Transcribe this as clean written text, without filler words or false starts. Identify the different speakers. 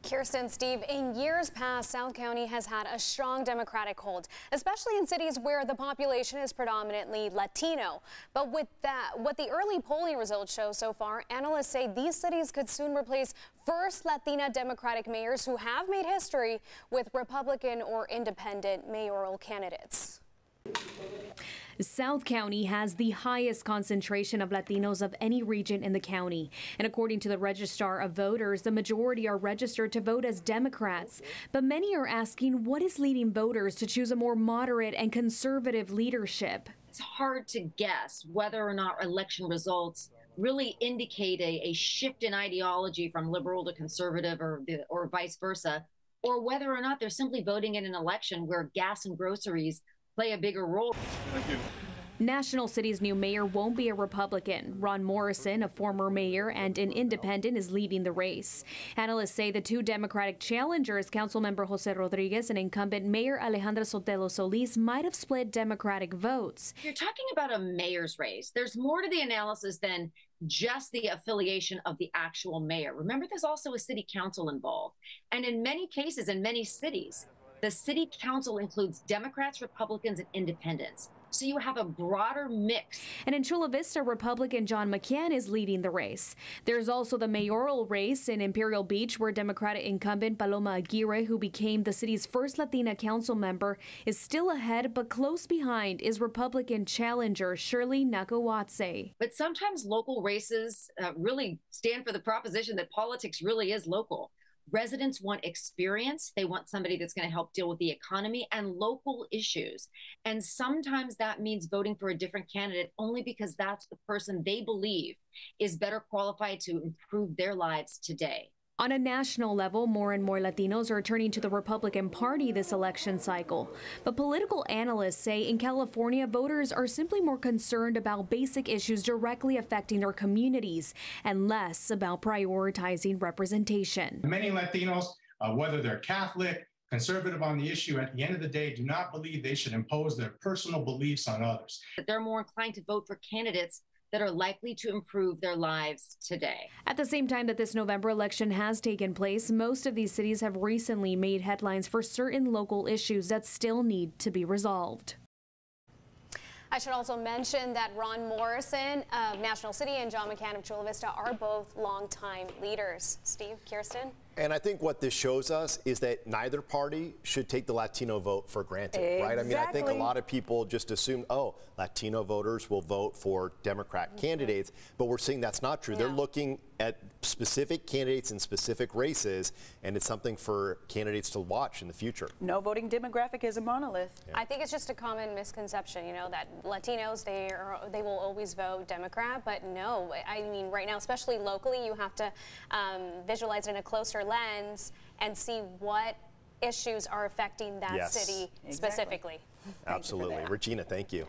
Speaker 1: Kirsten, Steve, in years past, South County has had a strong Democratic hold, especially in cities where the population is predominantly Latino. But with that, what the early polling results show so far, analysts say these cities could soon replace first Latina Democratic mayors who have made history with Republican or independent mayoral candidates.
Speaker 2: South County has the highest concentration of Latinos of any region in the county. And according to the Registrar of Voters, the majority are registered to vote as Democrats. But many are asking what is leading voters to choose a more moderate and conservative leadership.
Speaker 3: It's hard to guess whether or not election results really indicate a shift in ideology from liberal to conservative or vice versa, or whether or not they're simply voting in an election where gas and groceries play a bigger role.
Speaker 4: Thank you.
Speaker 2: National City's new mayor won't be a Republican. Ron Morrison, a former mayor and an independent, is leading the race. Analysts say the two Democratic challengers, Councilmember Jose Rodriguez and incumbent Mayor Alejandra Sotelo Solis, might have split Democratic votes.
Speaker 3: You're talking about a mayor's race. There's more to the analysis than just the affiliation of the actual mayor. Remember, there's also a city council involved. And in many cases, in many cities, the city council includes Democrats, Republicans, and independents. So you have a broader mix.
Speaker 2: And in Chula Vista, Republican John McCann is leading the race. There's also the mayoral race in Imperial Beach, where Democratic incumbent Paloma Aguirre, who became the city's first Latina council member, is still ahead, but close behind is Republican challenger Shirley Nakawatse.
Speaker 3: But sometimes local races really stand for the proposition that politics really is local. Residents want experience. They want somebody that's going to help deal with the economy and local issues. And sometimes that means voting for a different candidate only because that's the person they believe is better qualified to improve their lives today.
Speaker 2: On a national level, more and more Latinos are turning to the Republican Party this election cycle. But political analysts say in California, voters are simply more concerned about basic issues directly affecting their communities and less about prioritizing representation.
Speaker 4: Many Latinos, whether they're Catholic, conservative on the issue, at the end of the day, do not believe they should impose their personal beliefs on others.
Speaker 3: They're more inclined to vote for candidates that are likely to improve their lives today.
Speaker 2: At the same time that this November election has taken place, most of these cities have recently made headlines for certain local issues that still need to be resolved.
Speaker 1: I should also mention that Ron Morrison of National City and John McCann of Chula Vista are both longtime leaders. Steve, Kirsten?
Speaker 5: And I think what this shows us is that neither party should take the Latino vote for granted, right? I mean, I think a lot of people just assume, oh, Latino voters will vote for Democrat candidates, but we're seeing that's not true. They're looking at specific candidates in specific races, and it's something for candidates to watch in the future.
Speaker 6: No voting demographic is a monolith.
Speaker 1: Yeah. I think it's just a common misconception, you know, that Latinos, they will always vote Democrat, but no. I mean, right now, especially locally, you have to visualize it in a closer lens and see what issues are affecting that city specifically.
Speaker 5: Absolutely. Regina, thank you.